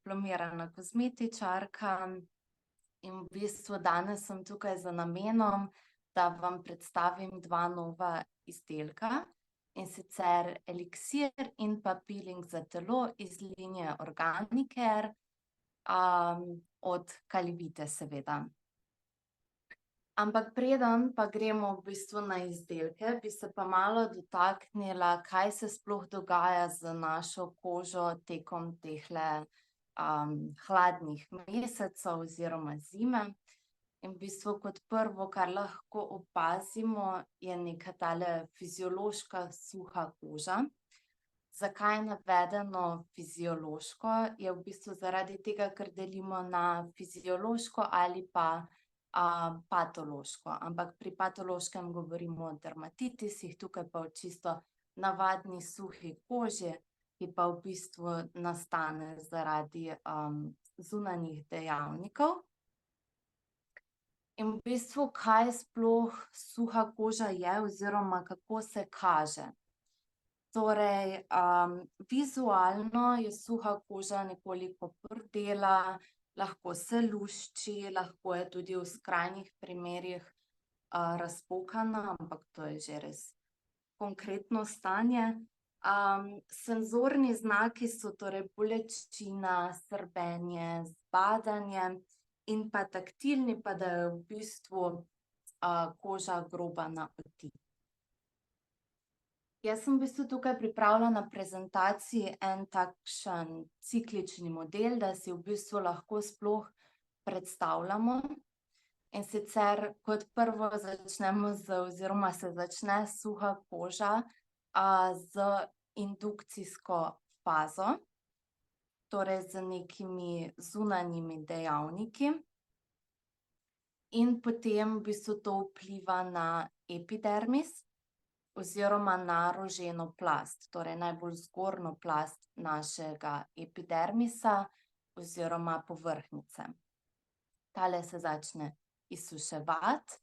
diplomirana kozmetičarka in v bistvu danes sem tukaj z namenom, da vam predstavim dva nova izdelka, in sicer eliksir in pa peeling za telo iz linije Organicare, od Calvite seveda. Ampak preden pa gremo v bistvu na izdelke, bi se pa malo dotaknila, kaj se sploh dogaja z našo kožo tekom tehle hladnih mesecev oziroma zime. In v bistvu kot prvo, kar lahko opazimo, je neka tale fiziološka suha koža. Zakaj je navedeno fiziološko? Je v bistvu zaradi tega, ker delimo na fiziološko ali pa patološko. Ampak pri patološkem govorimo o dermatitisih, tukaj pa o čisto navadni suhi koži, ki pa v bistvu nastane zaradi zunanjih dejavnikov. In v bistvu, kaj sploh suha koža je oziroma kako se kaže? Torej, vizualno je suha koža nekoliko prdela, lahko se lušči, lahko je tudi v skrajnih primerih razpokana, ampak to je že res konkretno stanje. Senzorni znaki so torej bolečina, srbenje, zbadanje in pa taktilni, pa da je v bistvu koža groba na otik. Jaz sem v bistvu tukaj pripravila na prezentaciji en takšen ciklični model, da si v bistvu lahko sploh predstavljamo. In sicer kot prvo začnemo oziroma se začne suha koža z indukcijsko fazo, torej z nekimi zunanjimi dejavniki. In potem v bistvu to vpliva na epidermis oziroma na roženo plast, torej najbolj zgornjo plast našega epidermisa oziroma povrhnjice. Tale se začne izsuševati.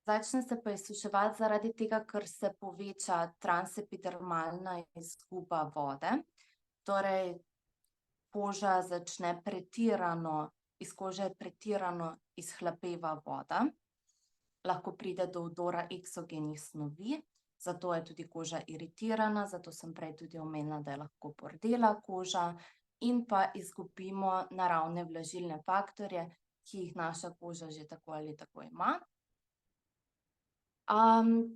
Začne se pa izsuševati zaradi tega, ker se poveča transepidermalna izguba vode, torej koža začne iz kože pretirano izhlapeva voda. Lahko pride do vdora eksogenih snovi, zato je tudi koža iritirana, zato sem prej tudi omenila, da je lahko pordela koža, in pa izgubimo naravne vlažilne faktorje, ki jih naša koža že tako ali tako ima.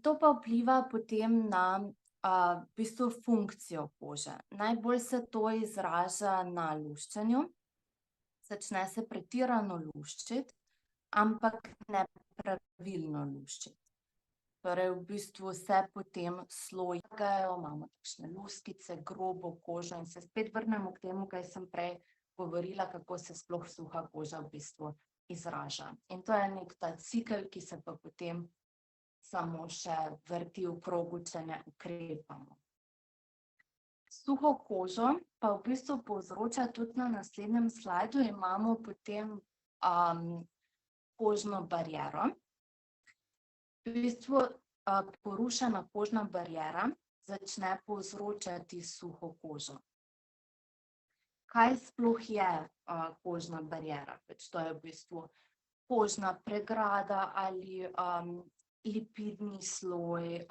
To pa vpliva potem na v bistvu funkcijo kože. Najbolj se to izraža na luščenju, začne se pretirano luščiti, ampak nepravilno luščiti. Torej v bistvu se potem sloji trgajo, imamo takšne luskice, grobo kožo in se spet vrnemo k temu, kaj sem prej govorila, kako se sploh suha koža v bistvu izraža. In to je nek ta cikel, ki se pa potem samo še vrti v krogu, če ne ukrepamo. Suho kožo pa v bistvu povzroča tudi na naslednjem slajdu, imamo potem kožno bariero. V bistvu porušena kožna bariera začne povzročati suho kožo. Kaj sploh je kožna bariera? To je v bistvu kožna pregrada ali lipidni sloj,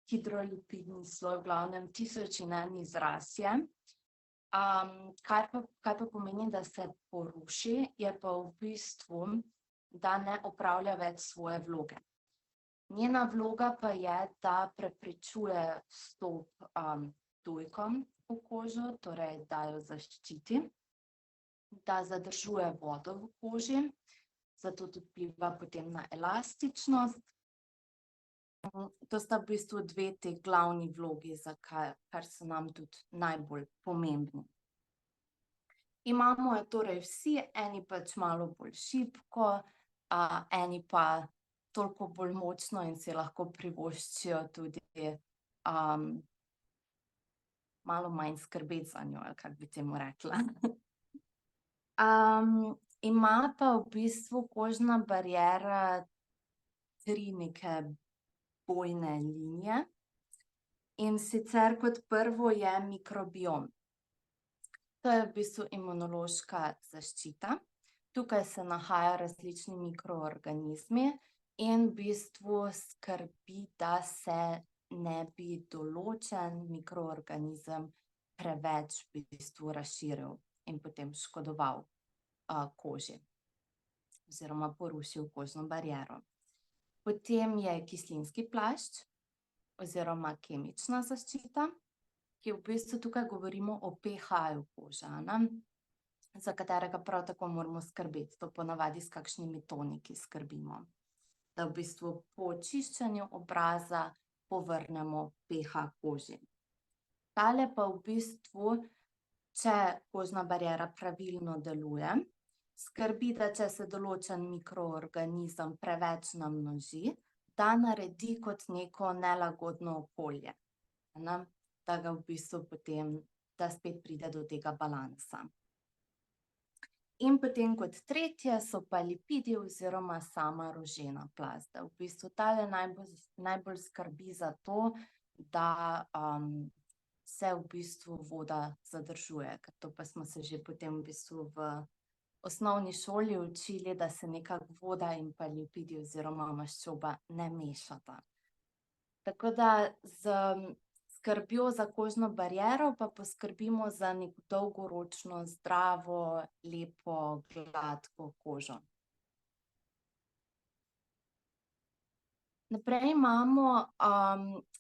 hidrolipidni sloj, v glavnem tisoč in en izraz je. Kaj pa pomeni, da se poruši, je pa v bistvu, da ne opravlja več svoje vloge. Njena vloga pa je, da preprečuje vstop tujkom v kožo, torej da jo zaščiti, da zadržuje vodo v koži, zato tudi vpliva potem na elastičnost. To sta v bistvu dve te glavni vlogi, kar so nam tudi najbolj pomembni. Imamo torej vsi, eni pač malo bolj šibko, eni pa toliko bolj močno in si lahko privoščijo tudi malo manj skrbeti zanjo, ali kako bi temu rekla. Ima pa v bistvu kožna bariera tri neke bojne linije In sicer kot prvo je mikrobiom. To je v bistvu imunološka zaščita. Tukaj se nahajajo različni mikroorganizmi in v bistvu skrbi, da se ne bi določen mikroorganizem preveč v bistvu razširil in potem škodoval koži oziroma porušil kožno bariero. Potem je kislinski plašč oziroma kemična zaščita, ki v bistvu tukaj govorimo o pH-ju kože, za katerega prav tako moramo skrbeti. To ponavadi s kakšnimi toniki skrbimo. Da v bistvu po čiščenju obraza povrnemo pH koži. Tale pa v bistvu, če kožna bariera pravilno deluje, skrbi, da če se določen mikroorganizem preveč namnoži, da naredi kot neko nelagodno okolje, da ga v bistvu potem, da spet pride do tega balansa. In potem kot tretje so pa lipidi oziroma sama rožena plast, da v bistvu tale najbolj skrbi za to, da se v bistvu voda zadržuje, ker to pa smo se že potem v bistvu v osnovni šoli učili, da se nekako voda in pa lipidi oziroma maščoba ne mešata. Tako da z skrbjo za kožno bariero pa poskrbimo za neko dolgoročno, zdravo, lepo, gladko kožo. Naprej imamo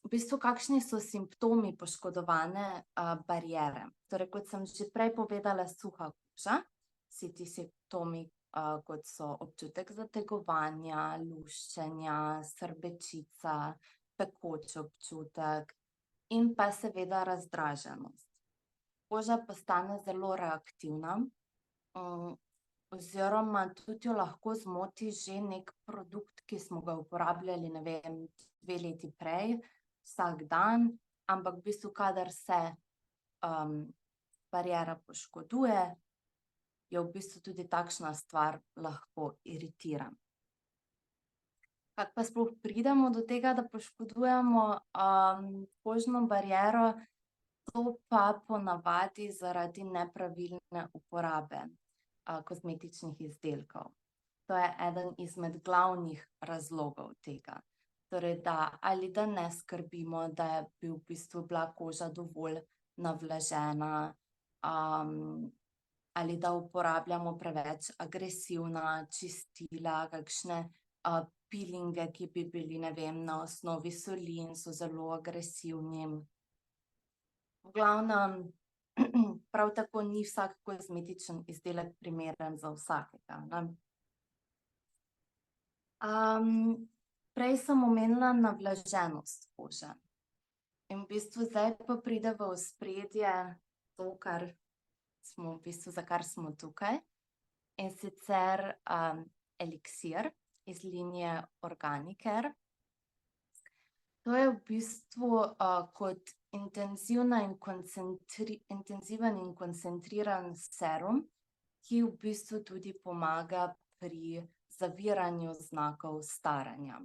v bistvu, kakšni so simptomi poškodovane bariere. Torej, kot sem že prej povedala, suha koža, vsi ti simptomi, kot so občutek zategovanja, luščenja, srbečica, pekoč občutek in pa seveda razdraženost. Koža postane zelo reaktivna, oziroma tudi jo lahko zmoti že neki produkt, ki smo ga uporabljali, ne vem, 2 leti prej, vsak dan, ampak v bistvu, kadar se bariera poškoduje, jo v bistvu tudi takšna stvar lahko iritira. Kako pa sploh pridemo do tega, da poškodujemo kožno bariero? To pa ponavadi zaradi nepravilne uporabe kozmetičnih izdelkov. To je eden izmed glavnih razlogov tega. Torej, ali da ne skrbimo, da bi v bistvu bila koža dovolj navlažena, ali da uporabljamo preveč agresivna čistila, kakšne pilinge, ki bi bili, ne vem, na osnovi soli in so zelo agresivni. V glavnem, prav tako ni vsak kozmetičen izdelek primeren za vsakega, Prej sem omenila navlaženost kože. In v bistvu zdaj pa pride v ospredje to, za kar smo tukaj, in sicer eliksir iz linije Organicare. To je v bistvu kot intenziven in koncentriran serum, ki v bistvu tudi pomaga pri zaviranju znakov staranja.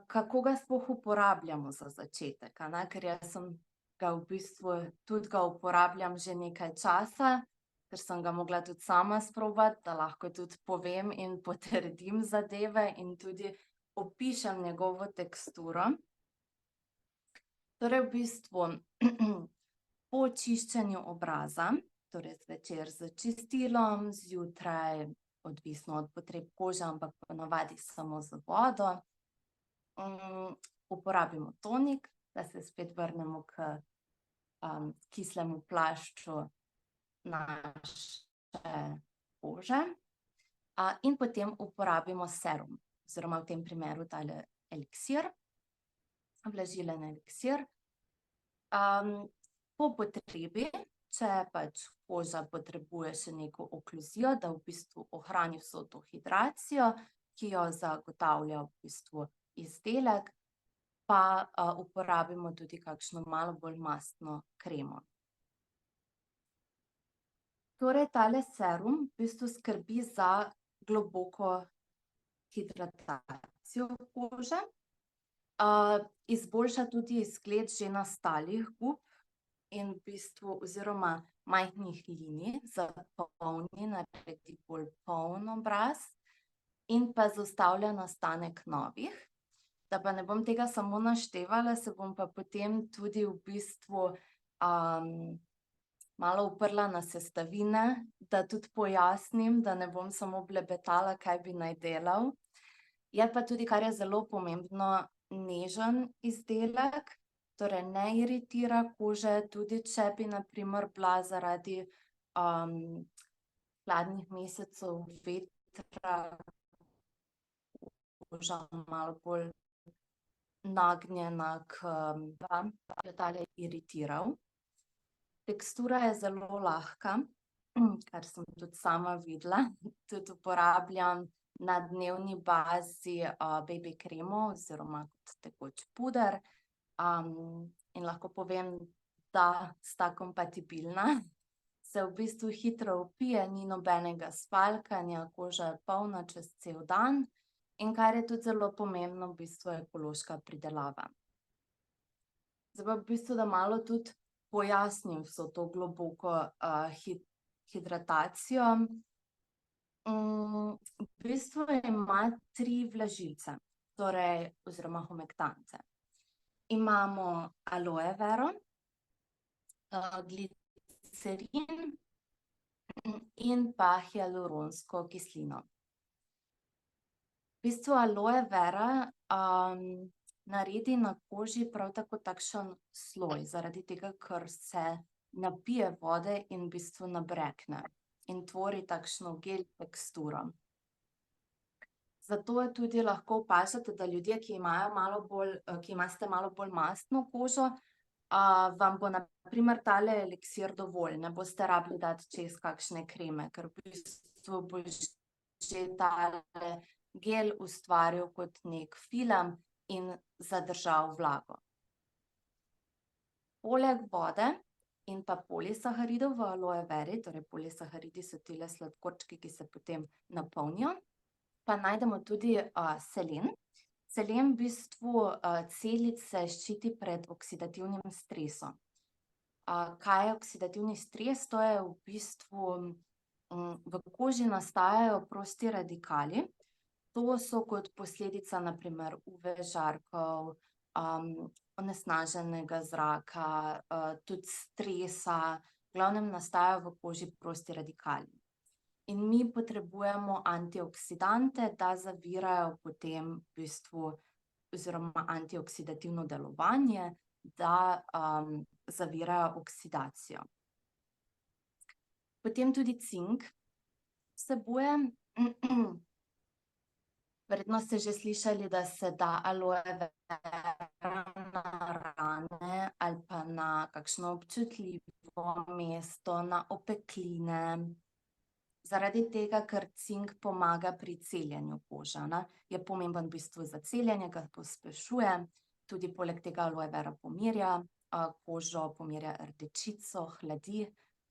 Kako ga sploh uporabljamo za začetek, ker jaz sem ga v bistvu, tudi ga uporabljam že nekaj časa, ker sem ga mogla tudi sama sprobati, da lahko tudi povem in potrdim zadeve in tudi opišem njegovo teksturo. Torej, v bistvu po čiščenju obraza, torej zvečer s čistilom, zjutraj, odvisno od potreb kože, ampak ponavadi samo z vodo, uporabimo tonik, da se spet vrnemo k kislemu plašču naše kože, in potem uporabimo serum, oziroma v tem primeru tale eliksir, vlažilen eliksir. Po potrebi, če pač koža potrebuje še neko okluzijo, da v bistvu ohrani vso to hidracijo, ki jo zagotavlja v bistvu izdelek, pa uporabimo tudi kakšno malo bolj mastno kremo. Torej, tale serum v bistvu skrbi za globoko hidratacijo kože. Izboljša tudi izgled že nastalih gub in v bistvu oziroma majhnih linij, zapolni, naredi bolj poln obraz in pa zaustavlja nastanek novih. Da pa ne bom tega samo naštevala, se bom pa potem tudi v bistvu malo oprla na sestavine, da tudi pojasnim, da ne bom samo blebetala, kaj bi naj delal. Je pa tudi, kar je zelo pomembno, nežen izdelek, torej ne iritira kože, tudi če bi na primer bila zaradi hladnih mesecev vetra koža malo bolj nagnjena k bi tale iritiral. Tekstura je zelo lahka, kar sem tudi sama videla, tudi uporabljam na dnevni bazi BB kremo oziroma kot tekoč puder in lahko povem, da sta kompatibilna. Se v bistvu hitro vpije, ni nobenega spalkanja, koža je polna čez cel dan in kar je tudi zelo pomembno, v bistvu ekološka pridelava. Zdaj pa v bistvu, da malo tudi pojasnim vso to globoko hidratacijo. V bistvu ima 3 vlažilce, torej oziroma humektance. Imamo aloe vero, glicerin in pa hialuronsko kislino. V bistvu aloe vera naredi na koži prav tako takšen sloj, zaradi tega, ker se napije vode in v bistvu nabrekne in tvori takšno gel teksturo. Zato je tudi lahko opažate, da ljudje, ki imate malo bolj mastno kožo, vam bo na primer tale eliksir dovolj, ne boste rabili dati čez kakšne kreme, ker v bistvu bo že tale gel ustvaril kot nek film in zadržal vlago. Poleg vode in pa polisaharidov v aloe veri, torej polisaharidi so tile sladkorčki, ki se potem napolnijo, pa najdemo tudi selen. Selen v bistvu celice ščiti pred oksidativnim stresom. Kaj je oksidativni stres? To je v bistvu, v koži nastajajo prosti radikali. To so kot posledica na primer UV-žarkov, onesnaženega zraka, tudi stresa, v glavnem nastajajo v koži prosti radikali. In mi potrebujemo antioksidante, da zavirajo potem v bistvu oziroma antioksidativno delovanje, da zavirajo oksidacijo. Potem tudi cink vsebuje. Verjetno ste že slišali, da se da aloe vera na rane ali pa na kakšno občutljivo mesto, na opekline. Zaradi tega, ker cink pomaga pri celjenju kože, ne, je pomemben v bistvu za celjenje, ga pospešuje, tudi poleg tega aloe vera pomirja kožo, pomirja rdečico, hladi.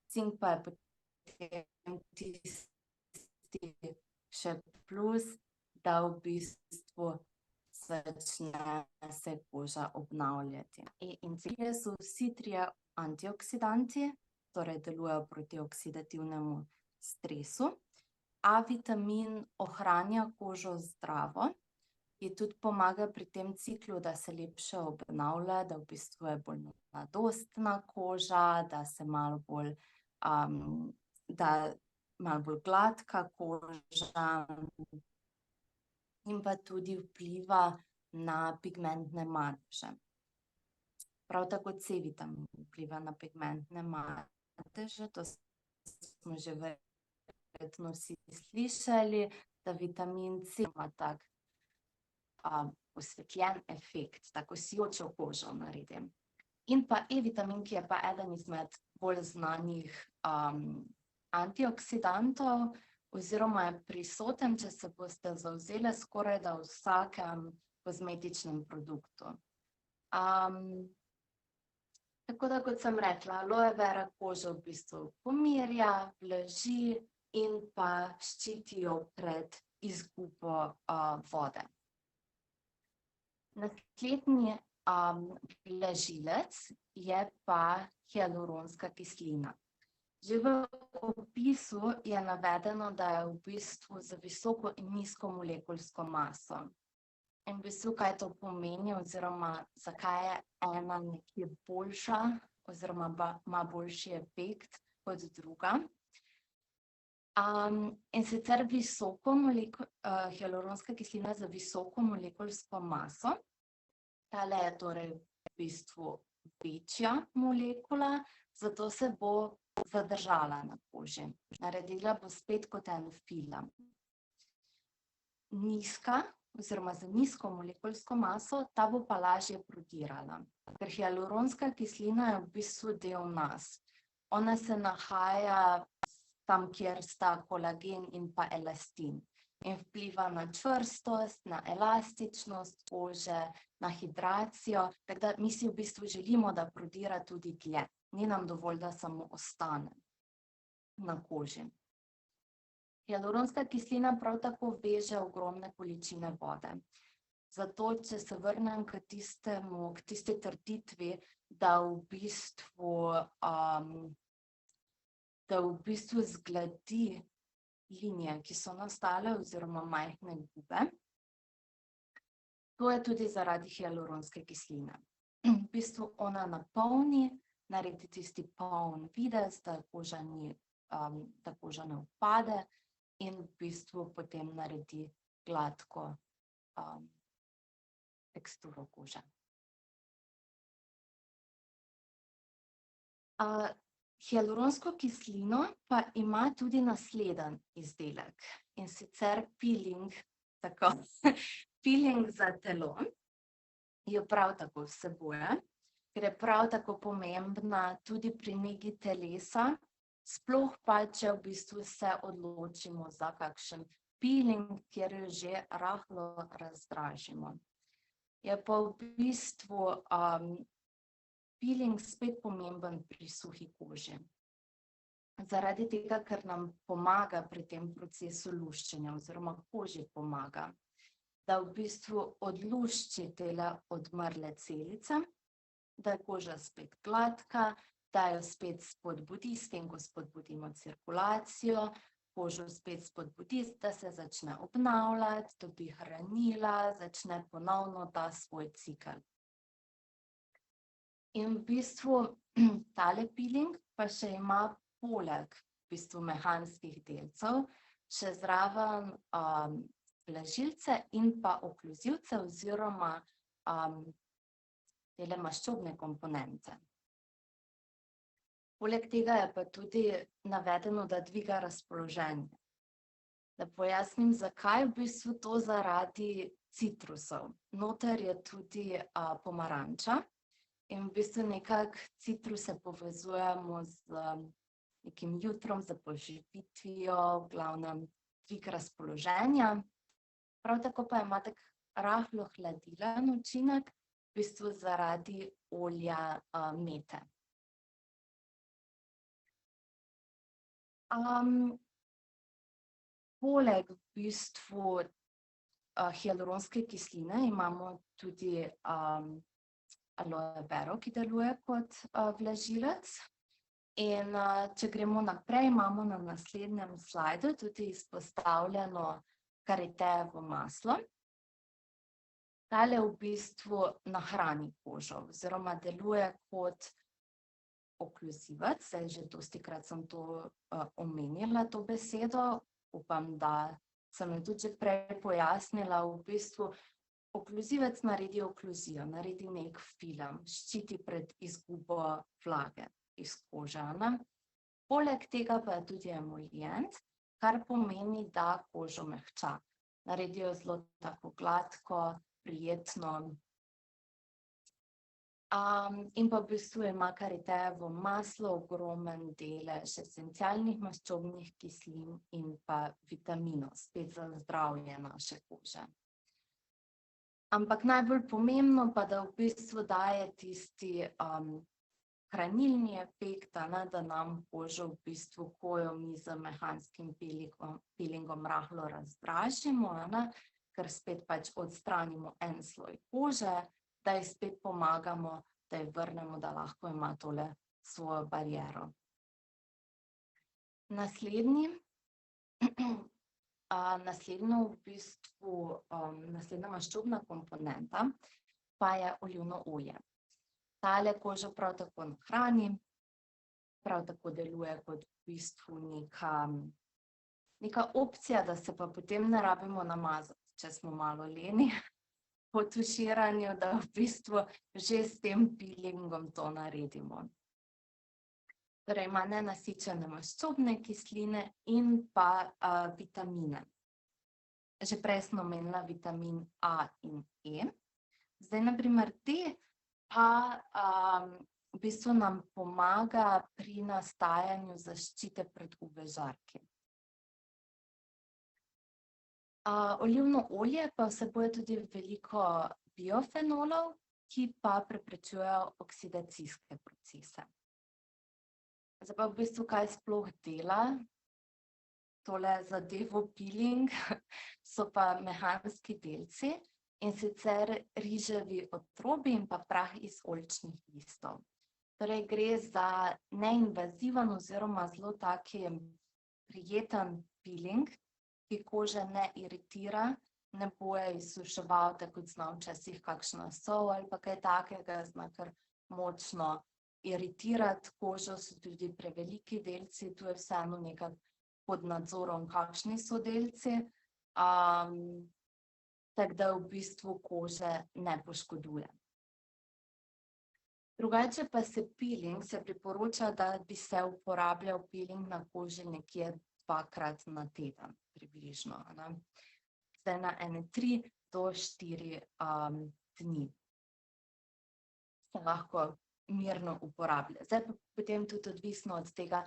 Cink pa je potem tisti še plus, da v bistvu začne se koža obnavljati. In so vsi 3 antioksidanti, torej delujejo proti oksidativnemu stresu. A-vitamin ohranja kožo zdravo in tudi pomaga pri tem ciklu, da se lepše obnavlja, da v bistvu je bolj mladostna koža, da se malo bolj gladka koža in pa tudi vpliva na pigmentne madeže. Prav tako C-vitamin vpliva na pigmentne madeže, to smo že verjetno vsi slišali, da vitamin C ima tak osvetljen efekt, tako sijočo kožo naredi. In pa E-vitamin, ki je pa eden izmed bolj znanih antioksidantov oziroma je prisoten, če se boste zavzeli skorajda v vsakem kozmetičnem produktu. Tako da, kot sem rekla, aloe vera kožo v bistvu pomirja, vlaži in pa ščiti jo pred izgubo vode. Naslednji blažilec je pa hialuronska kislina. Že v opisu je navedeno, da je v bistvu za visoko in nizko molekulsko maso. In v bistvu, kaj to pomeni, oziroma zakaj je ena nekje boljša, oziroma ima boljši efekt kot druga. In sicer hialuronska kislina za visoko molekulsko maso, tale je torej v bistvu večja molekula, zato se bo zadržala na koži. Naredila bo spet kot en film. Nizka, oziroma za nizko molekulsko maso, ta bo pa lažje prodirala. Ker hialuronska kislina je v bistvu del nas. Ona se nahaja tam, kjer sta kolagen in pa elastin. In vpliva na čvrstost, na elastičnost kože, na hidracijo, tako da mi si v bistvu želimo, da prodira tudi dlje. Ni nam dovolj, da samo ostane na koži. Hialuronska kislina prav tako veže ogromne količine vode. Zato, če se vrnem k tisti trditvi, da v bistvu zgladi linije, ki so nastale, oziroma majhne gube, to je tudi zaradi hialuronske kisline. V bistvu ona napolni, naredi tisti poln videz, da koža ne upade, in v bistvu potem naredi gladko teksturo kože. Hialuronsko kislino pa ima tudi naslednji izdelek, in sicer peeling, peeling za telo, jo prav tako vsebuje, ker je prav tako pomembna tudi pri negi telesa, sploh pa, če v bistvu se odločimo za kakšen peeling, kjer jo že rahlo razdražimo. Je pa v bistvu peeling spet pomemben pri suhi koži. Zaradi tega, ker nam pomaga pri tem procesu luščenja, oziroma koži pomaga, da v bistvu odlušči tele odmrle celice, da je koža spet gladka, da jo spet spodbudi, s tem, ko spodbudimo cirkulacijo, kožo spet spodbudi, da se začne obnavljati, dobi hranila, začne ponovno ta svoj cikel. In v bistvu tale peeling pa še ima poleg v bistvu mehanskih delcev še zraven vlažilce in pa okluzivce oziroma tele maščobne komponente. Poleg tega je pa tudi navedeno, da dviga razpoloženje. Da pojasnim, zakaj, v bistvu to zaradi citrusov. Noter je tudi pomaranča. In v bistvu nekako citruse povezujemo z nekim jutrom, z poživitvijo, v glavnem dvig razpoloženja. Prav tako pa ima tak rahlo hladilen učinek, v bistvu zaradi olja mete. Poleg v bistvu hialuronske kisline imamo tudi aloe vero, ki deluje kot vlažilec. In če gremo naprej, imamo na naslednjem slajdu tudi izpostavljeno karitejevo maslo. Tale v bistvu nahrani kožo, oziroma deluje kot okluzivec, saj že dostikrat sem to omenila, to besedo. Upam, da sem jo tudi že prej pojasnila, v bistvu okluzivec naredi okluzijo, naredi nek film, ščiti pred izgubo vlage iz kože. Poleg tega pa je tudi emulient, kar pomeni, da kožo mehča. Naredi jo zelo tako gladko, prijetno. In pa v bistvu ima karitejevo maslo ogromen delež esencialnih maščobnih kislin in pa vitaminov, spet za zdravje naše kože. Ampak najbolj pomembno pa, da v bistvu daje tisti hranilni efekt, da nam kožo v bistvu, ko jo mi z mehanskim peelingom rahlo razdražimo, ker spet pač odstranimo en sloj kože, da ji spet pomagamo, da ji vrnemo, da lahko ima tole svojo bariero. Naslednja maščobna komponenta pa je olivno olje. Tale kožo prav tako nahrani, prav tako deluje kot v bistvu neka opcija, da se pa potem ne rabimo namazati, če smo malo leni po tuširanju, da v bistvu že s tem peelingom to naredimo. Torej ima nenasičene maščobne kisline in pa vitamine. Že prej smo omenila vitamin A in E. Zdaj, na primer, D pa v bistvu nam pomaga pri nastajanju zaščite pred UV-žarki. Olivno olje pa vsebuje tudi veliko biofenolov, ki pa preprečujejo oksidacijske procese. Zdaj pa v bistvu, kaj sploh dela tole zadevo peeling, so pa mehanski delci, in sicer riževi otrobi in pa prah iz oljčnih listov. Torej gre za neinvaziven oziroma zelo taki prijeten peeling, ki kože ne iritira, ne bo je izsuševal, tako kot zna včasih kakšna sol ali pa kaj takega, zna kar močno iritirati kožo, so tudi preveliki delci, tu je vseeno nekako pod nadzorom, kakšni so delci, tako da v bistvu kože ne poškoduje. Drugače pa se priporoča, da bi se uporabljal peeling na koži nekje 2-krat na teden, približno. Zdaj na ene 3 do 4 dni se lahko mirno uporablja. Zdaj pa potem tudi odvisno od tega,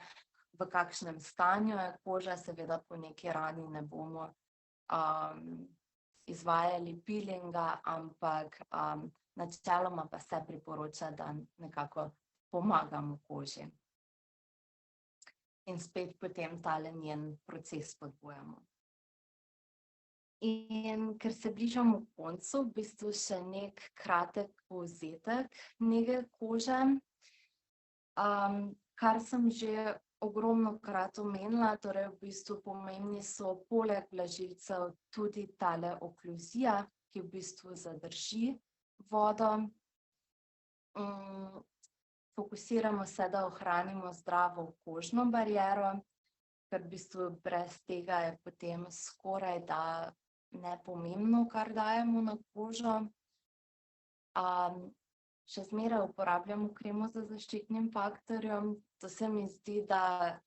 v kakšnem stanju je koža, seveda po neki rani ne bomo izvajali peelinga, ampak načeloma pa se priporoča, da nekako pomagamo koži. In spet potem tale njen proces spodbujamo. In ker se bližamo koncu, v bistvu še nek kratek povzetek nege kože. Kar sem že ogromnokrat omenila, torej v bistvu pomembni so poleg vlažilcev tudi tale okluzija, ki v bistvu zadrži vodo. Fokusiramo se, da ohranimo zdravo kožno bariero, ker v bistvu brez tega je potem skorajda nepomembno, kar dajemo na kožo. Še zmeraj uporabljamo kremo z zaščitnim faktorjem. To se mi zdi, da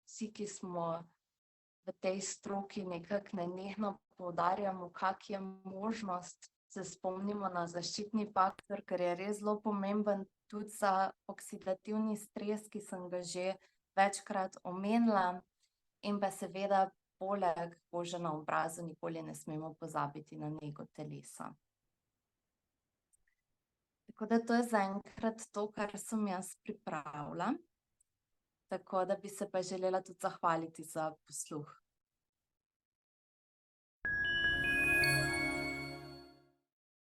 vsi, ki smo v tej stroki, nekako nenehno poudarjamo, kak je možnost, se spomnimo na zaščitni faktor, ker je res zelo pomemben tudi za oksidativni stres, ki sem ga že večkrat omenila, in pa seveda poleg kože na obrazu nikoli ne smemo pozabiti na nego telesa. Tako da to je zaenkrat to, kar sem jaz pripravila. Tako da bi se pa želela tudi zahvaliti za posluh.